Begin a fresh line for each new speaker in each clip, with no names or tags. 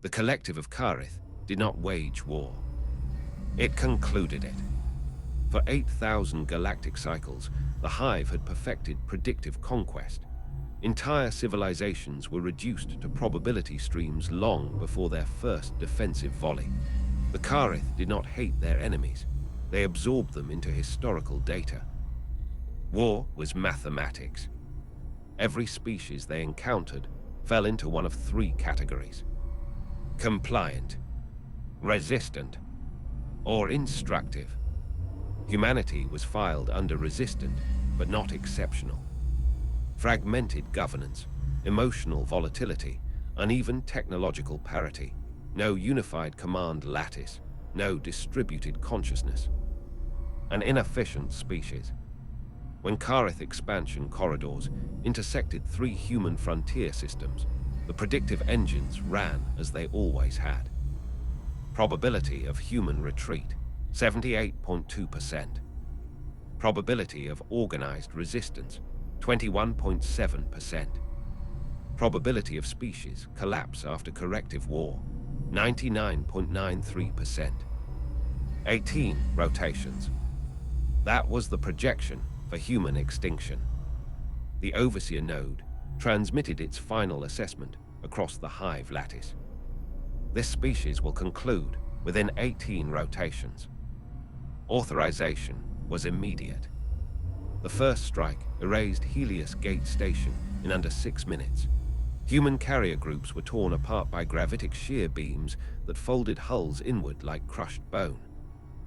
The collective of Karith did not wage war. It concluded it. For 8,000 galactic cycles, the Hive had perfected predictive conquest. Entire civilizations were reduced to probability streams long before their first defensive volley. The Karith did not hate their enemies. They absorbed them into historical data. War was mathematics. Every species they encountered fell into one of three categories: compliant, resistant, or instructive. Humanity was filed under resistant, but not exceptional. Fragmented governance, emotional volatility, uneven technological parity, no unified command lattice, no distributed consciousness. An inefficient species. When Karith expansion corridors intersected three human frontier systems, the predictive engines ran as they always had. Probability of human retreat, 78.2%. Probability of organized resistance, 21.7%. Probability of species collapse after corrective war, 99.93%. 18 rotations. That was the projection for human extinction. The Overseer node transmitted its final assessment across the Hive lattice. This species will conclude within 18 rotations. Authorization was immediate. The first strike erased Helios Gate Station in under 6 minutes. Human carrier groups were torn apart by gravitic shear beams that folded hulls inward like crushed bone.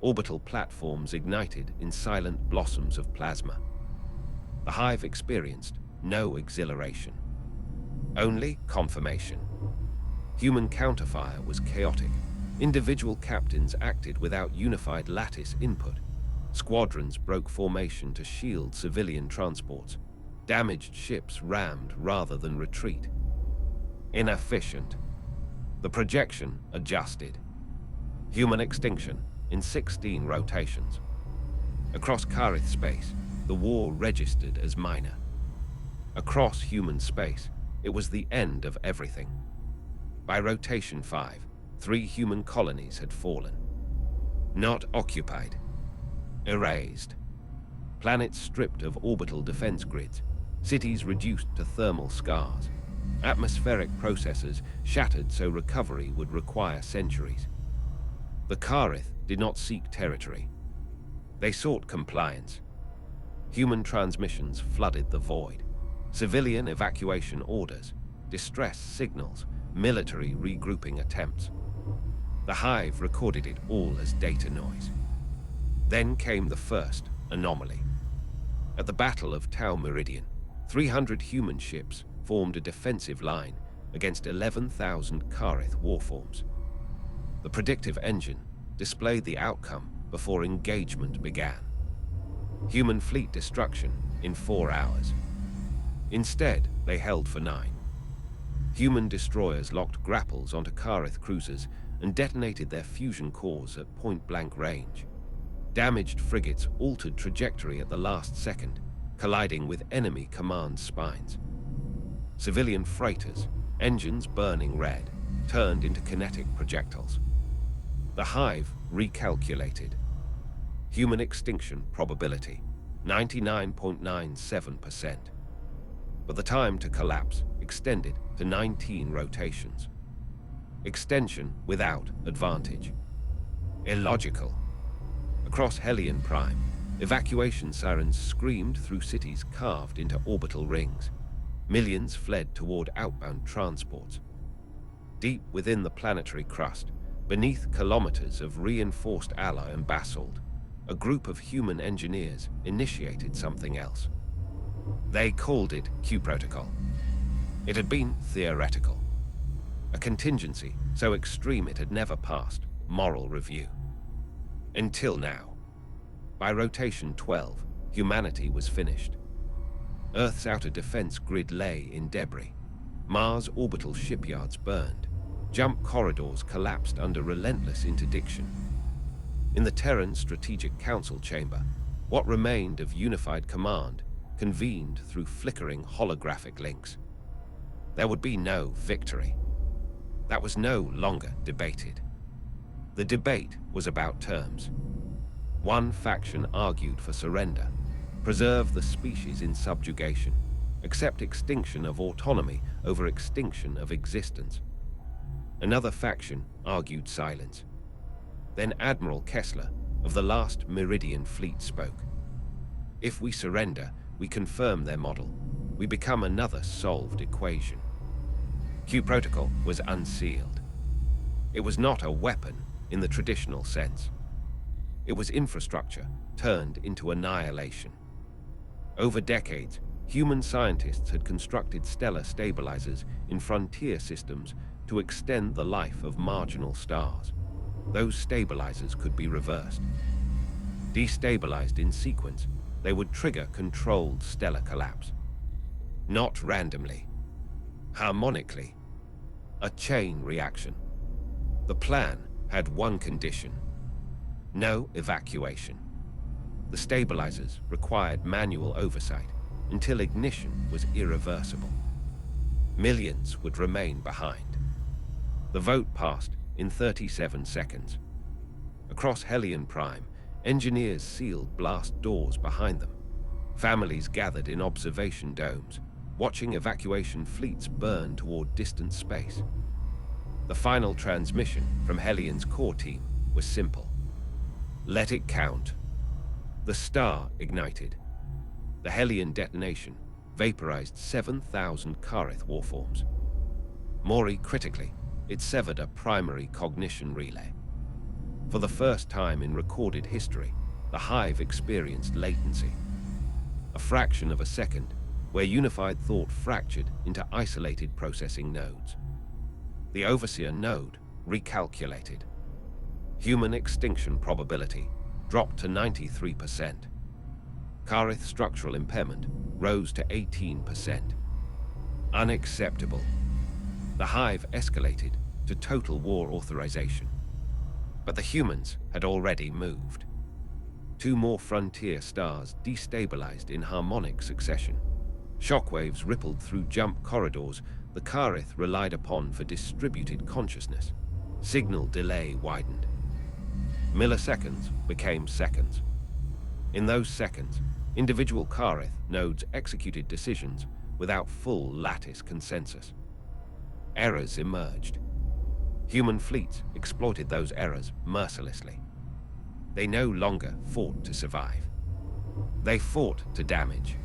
Orbital platforms ignited in silent blossoms of plasma. The Hive experienced no exhilaration, only confirmation. Human counterfire was chaotic. Individual captains acted without unified lattice input. Squadrons broke formation to shield civilian transports. Damaged ships rammed rather than retreat. Inefficient. The projection adjusted. Human extinction in 16 rotations. Across Karith space, the war registered as minor. Across human space, it was the end of everything. By rotation 5, 3 human colonies had fallen. Not occupied. Erased. Planets stripped of orbital defense grids. Cities reduced to thermal scars. Atmospheric processes shattered so recovery would require centuries. The Karith did not seek territory. They sought compliance. Human transmissions flooded the void. Civilian evacuation orders, distress signals, military regrouping attempts. The Hive recorded it all as data noise. Then came the first anomaly. At the Battle of Tau Meridian, 300 human ships formed a defensive line against 11,000 Karith warforms. The predictive engine displayed the outcome before engagement began. Human fleet destruction in 4 hours. Instead, they held for 9. Human destroyers locked grapples onto Karith cruisers and detonated their fusion cores at point-blank range. Damaged frigates altered trajectory at the last second, colliding with enemy command spines. Civilian freighters, engines burning red, turned into kinetic projectiles. The Hive recalculated. Human extinction probability, 99.97%. But the time to collapse extended to 19 rotations. Extension without advantage. Illogical. Across Hellion Prime, evacuation sirens screamed through cities carved into orbital rings. Millions fled toward outbound transports. Deep within the planetary crust, beneath kilometers of reinforced alloy and basalt, a group of human engineers initiated something else. They called it Q Protocol. It had been theoretical. A contingency so extreme it had never passed moral review. Until now. By rotation 12, humanity was finished. Earth's outer defense grid lay in debris. Mars' orbital shipyards burned. Jump corridors collapsed under relentless interdiction. In the Terran Strategic Council chamber, what remained of unified command convened through flickering holographic links. There would be no victory. That was no longer debated. The debate was about terms. One faction argued for surrender, preserve the species in subjugation, accept extinction of autonomy over extinction of existence. Another faction argued silence. Then Admiral Kessler of the last Meridian Fleet spoke. If we surrender, we confirm their model. We become another solved equation. Q Protocol was unsealed. It was not a weapon in the traditional sense. It was infrastructure turned into annihilation. Over decades, human scientists had constructed stellar stabilizers in frontier systems to extend the life of marginal stars. Those stabilizers could be reversed. Destabilized in sequence, they would trigger controlled stellar collapse. Not randomly, harmonically, a chain reaction. The plan had one condition: no evacuation. The stabilizers required manual oversight until ignition was irreversible. Millions would remain behind. The vote passed in 37 seconds. Across Hellion Prime, engineers sealed blast doors behind them. Families gathered in observation domes, watching evacuation fleets burn toward distant space. The final transmission from Hellion's core team was simple. Let it count. The star ignited. The Hellion detonation vaporized 7,000 Karith warforms. More critically, it severed a primary cognition relay. For the first time in recorded history, the Hive experienced latency. A fraction of a second, where unified thought fractured into isolated processing nodes. The Overseer node recalculated. Human extinction probability dropped to 93%. Karith structural impairment rose to 18%. Unacceptable. The Hive escalated to total war authorization. But the humans had already moved. 2 more frontier stars destabilized in harmonic succession. Shockwaves rippled through jump corridors the Karith relied upon for distributed consciousness. Signal delay widened. Milliseconds became seconds. In those seconds, individual Karith nodes executed decisions without full lattice consensus. Errors emerged. Human fleets exploited those errors mercilessly. They no longer fought to survive. They fought to damage.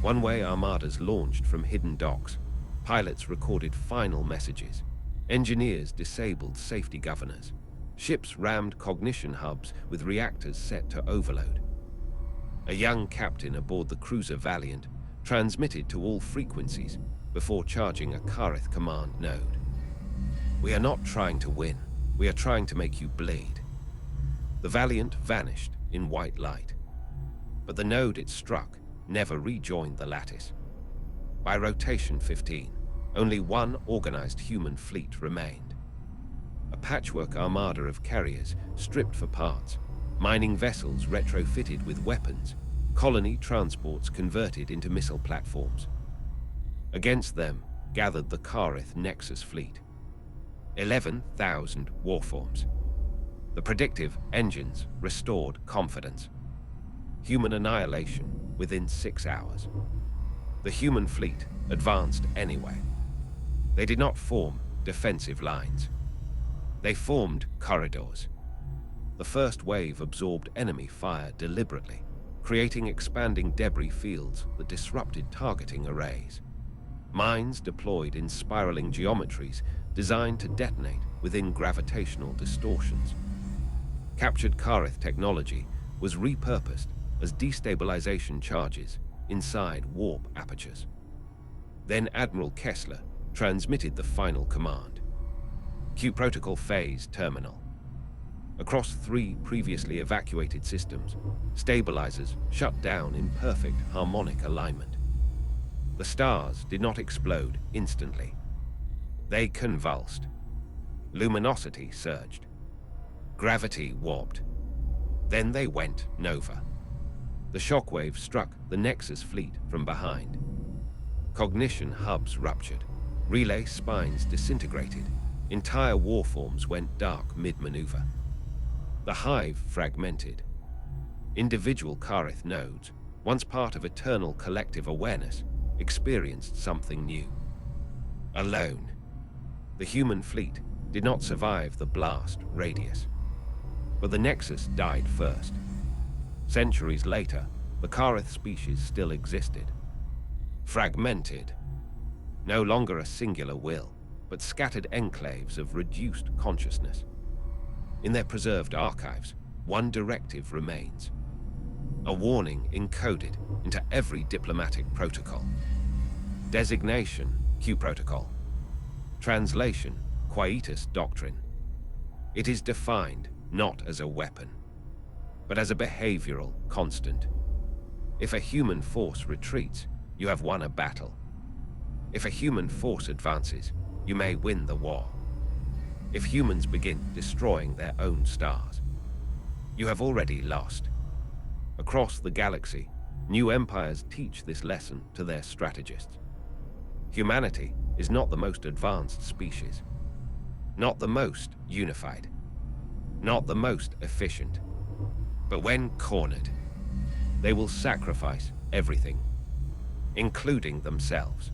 One-way armadas launched from hidden docks. Pilots recorded final messages. Engineers disabled safety governors. Ships rammed cognition hubs with reactors set to overload. A young captain aboard the cruiser Valiant transmitted to all frequencies before charging a Karith command node. We are not trying to win. We are trying to make you bleed. The Valiant vanished in white light. But the node it struck never rejoined the lattice. By rotation 15, only one organized human fleet remained. A patchwork armada of carriers stripped for parts, mining vessels retrofitted with weapons, colony transports converted into missile platforms. Against them gathered the Karith Nexus fleet. 11,000 warforms. The predictive engines restored confidence. Human annihilation within 6 hours. The human fleet advanced anyway. They did not form defensive lines. They formed corridors. The first wave absorbed enemy fire deliberately, creating expanding debris fields that disrupted targeting arrays. Mines deployed in spiraling geometries designed to detonate within gravitational distortions. Captured Karith technology was repurposed as destabilization charges inside warp apertures. Then Admiral Kessler transmitted the final command. Q Protocol Phase Terminal. Across 3 previously evacuated systems, stabilizers shut down in perfect harmonic alignment. The stars did not explode instantly. They convulsed. Luminosity surged. Gravity warped. Then they went nova. The shockwave struck the Nexus fleet from behind. Cognition hubs ruptured. Relay spines disintegrated. Entire warforms went dark mid-maneuver. The Hive fragmented. Individual Karith nodes, once part of eternal collective awareness, experienced something new. Alone, the human fleet did not survive the blast radius. But the Nexus died first. Centuries later, the Karith species still existed. Fragmented. No longer a singular will, but scattered enclaves of reduced consciousness. In their preserved archives, one directive remains. A warning encoded into every diplomatic protocol. Designation, Q Protocol. Translation, Quietus Doctrine. It is defined not as a weapon, but as a behavioral constant. If a human force retreats, you have won a battle. If a human force advances, you may win the war. If humans begin destroying their own stars, you have already lost. Across the galaxy, new empires teach this lesson to their strategists. Humanity is not the most advanced species, not the most unified, not the most efficient. But when cornered, they will sacrifice everything, including themselves,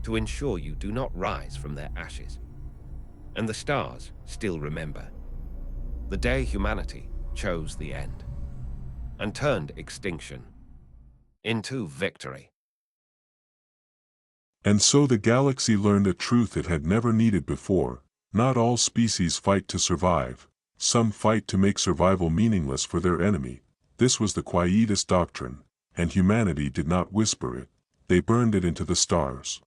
to ensure you do not rise from their ashes. And the stars still remember the day humanity chose the end and turned extinction into victory.
And so the galaxy learned a truth it had never needed before. Not all species fight to survive. Some fight to make survival meaningless for their enemy. This was the Quietus doctrine, and humanity did not whisper it. They burned it into the stars.